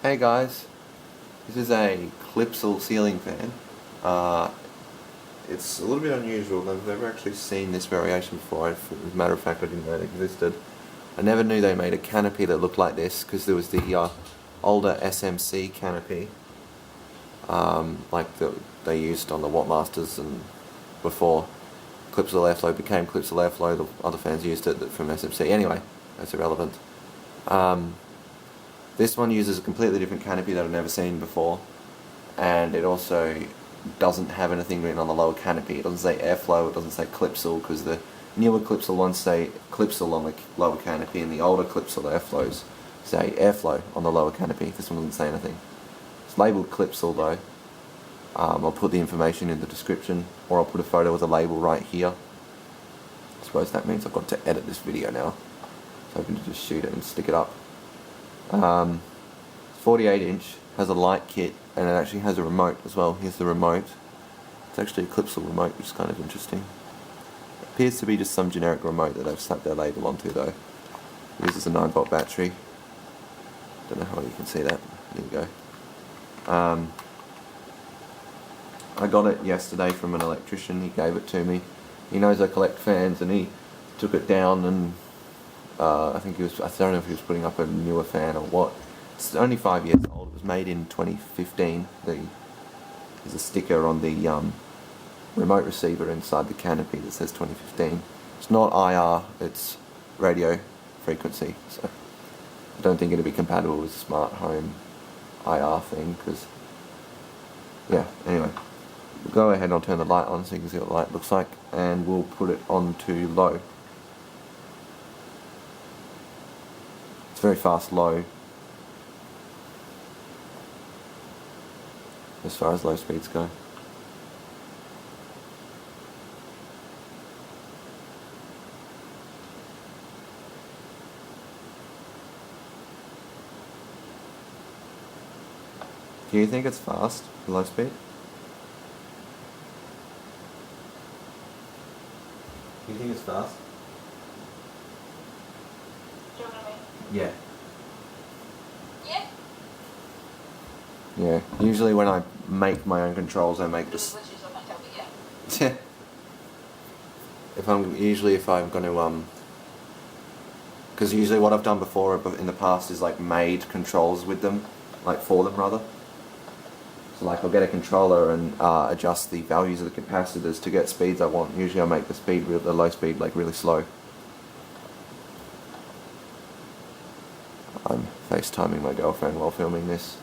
Hey guys, this is a Clipsal ceiling fan. It's a little bit unusual. I've never actually seen this variation before. As a matter of fact, I didn't know it existed. I never knew they made a canopy that looked like this because there was the older SMC canopy, they used on the Wattmasters and before Clipsal Airflow became Clipsal Airflow. The other fans used it from SMC. Anyway, that's irrelevant. This one uses a completely different canopy that I've never seen before, and it also doesn't have anything written on the lower canopy. It doesn't say airflow, it doesn't say Clipsal, because the newer Clipsal ones say Clipsal on the lower canopy, and the older Clipsal airflows say airflow on the lower canopy. This one doesn't say anything. It's labelled Clipsal though. I'll put the information in the description, or I'll put a photo with a label right here. I suppose that means I've got to edit this video now. So I'm hoping to just shoot it and stick it up. 48 inch, has a light kit, and it actually has a remote as well. Here's the remote. It's actually a Clipsal remote, which is kind of interesting. It appears to be just some generic remote that they've slapped their label onto though. It uses a 9-volt battery. Don't know how well you can see that. There you go. I got it yesterday from an electrician. He gave it to me. He knows I collect fans, and he took it down and I don't know if he was putting up a newer fan or what. It's only 5 years old. It was made in 2015. There's a sticker on the remote receiver inside the canopy that says 2015. It's not IR, it's radio frequency, so I don't think it'll be compatible with smart home IR thing, because, yeah, anyway. We'll go ahead and I'll turn the light on so you can see what the light looks like, and we'll put it on to low. Very fast low as far as low speeds go. Do you think it's fast for low speed? Do you think it's fast? Yeah. Yeah? Yeah. Usually when I make my own controls, I make this. if I'm going to because usually what I've done before in the past is like made controls with them, like for them rather. So like I'll get a controller and adjust the values of the capacitors to get speeds I want. Usually I make the low speed like really slow. I'm FaceTiming my girlfriend while filming this.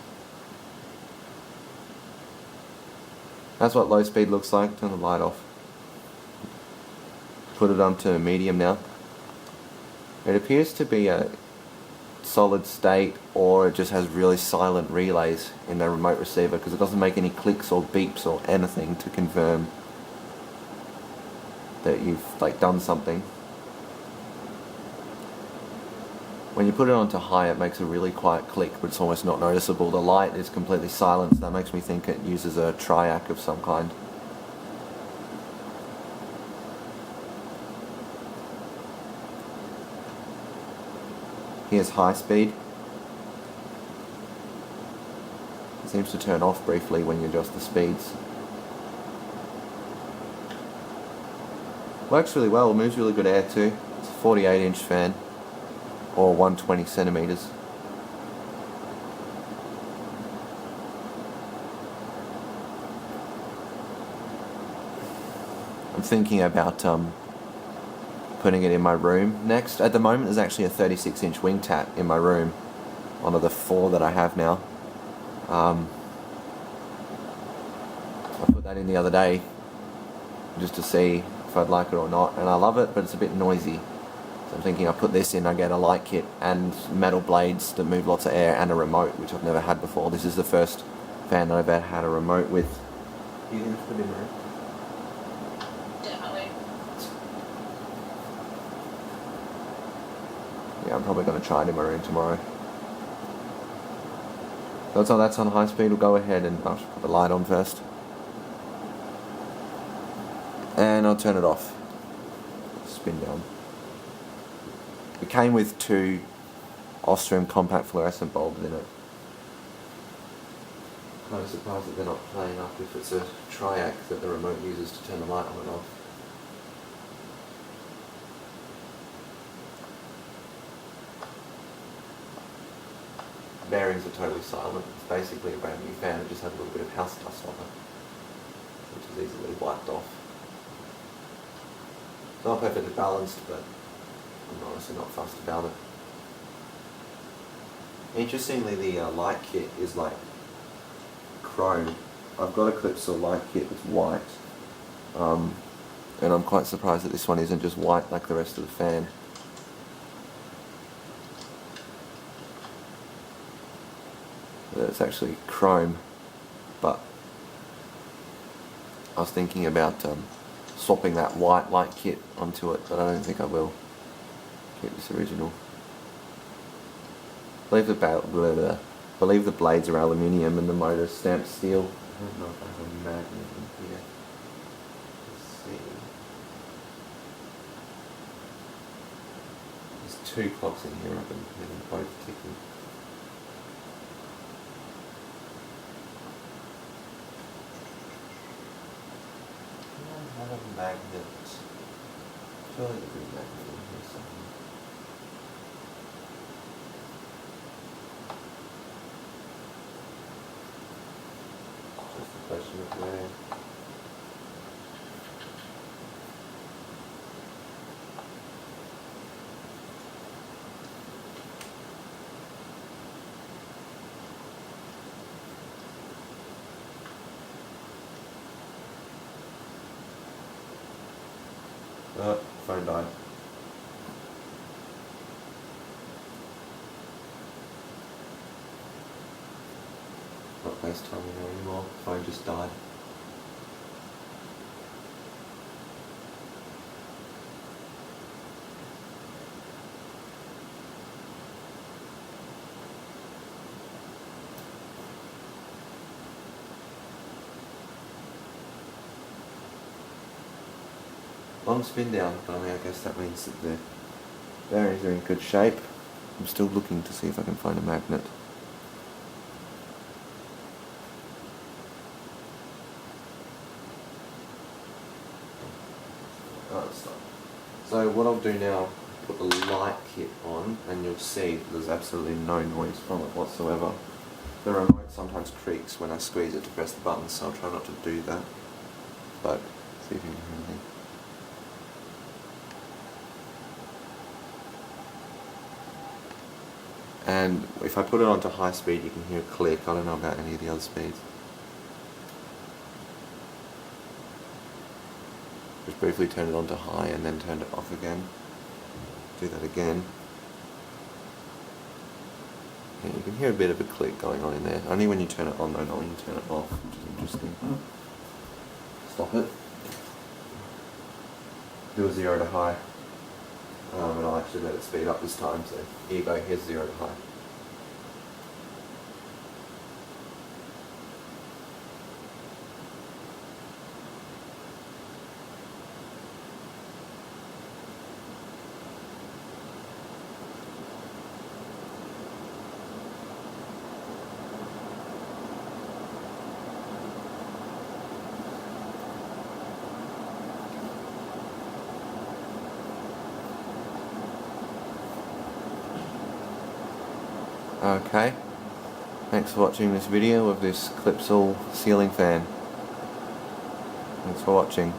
That's what low speed looks like. Turn the light off. Put it onto medium now. It appears to be a solid state, or it just has really silent relays in the remote receiver, because it doesn't make any clicks or beeps or anything to confirm that you've done something. When you put it onto high, it makes a really quiet click, but it's almost not noticeable. The light is completely silent, so that makes me think it uses a triac of some kind. Here's high speed. It seems to turn off briefly when you adjust the speeds. Works really well, moves really good air too. It's a 48 inch fan, or 120 centimeters. I'm thinking about putting it in my room next. At the moment there's actually a 36 inch wing tap in my room, one of the 4 that I have now. I put that in the other day just to see if I'd like it or not, and I love it, but it's a bit noisy. So I'm thinking I put this in, I get a light kit and metal blades that move lots of air and a remote, which I've never had before. This is the first fan that I've ever had a remote with. Do you think it's put in there? Definitely. Yeah, I'm probably going to try it in my room tomorrow. So that's on high speed. We'll go ahead and I'll put the light on first. And I'll turn it off. Spin down. It came with 2 Ostrom compact fluorescent bulbs in it. Kind of surprised that they're not playing up if it's a triac that the remote uses to turn the light on and off. Bearings are totally silent. It's basically a brand new fan. It just had a little bit of house dust on it, which is easily wiped off. It's not perfectly balanced, but I'm honestly not fussed about it. Interestingly, the light kit is like chrome. I've got a Clipsal light kit that's white, and I'm quite surprised that this one isn't just white like the rest of the fan. It's actually chrome, but I was thinking about swapping that white light kit onto it, but I don't think I will. Keep this original. I believe the blades are aluminium and the motor's stamped steel. I don't know if I have a magnet in here. Let's see. There's two clocks in here. I can hear them both ticking. I have a magnet. Surely there's a magnet in here somewhere. Just a question of where. Phone died. Not FaceTiming anymore. Phone just died. Long spin down, but I mean, I guess that means that the bearings are in good shape. I'm still looking to see if I can find a magnet. Oh, it's done. So what I'll do now, put the light kit on, and you'll see that there's absolutely no noise from it whatsoever. The remote sometimes creaks when I squeeze it to press the buttons, so I'll try not to do that. But see if you can hear anything. And if I put it onto high speed, you can hear a click. I don't know about any of the other speeds. Just briefly turn it onto high and then turn it off again. Do that again. Yeah, you can hear a bit of a click going on in there. Only when you turn it on though, not when you turn it off, which is interesting. Stop it. Do a 0 to high. And I'll actually let it speed up this time, so here you go, here's 0 to high. Okay, thanks for watching this video of this Clipsal ceiling fan. Thanks for watching.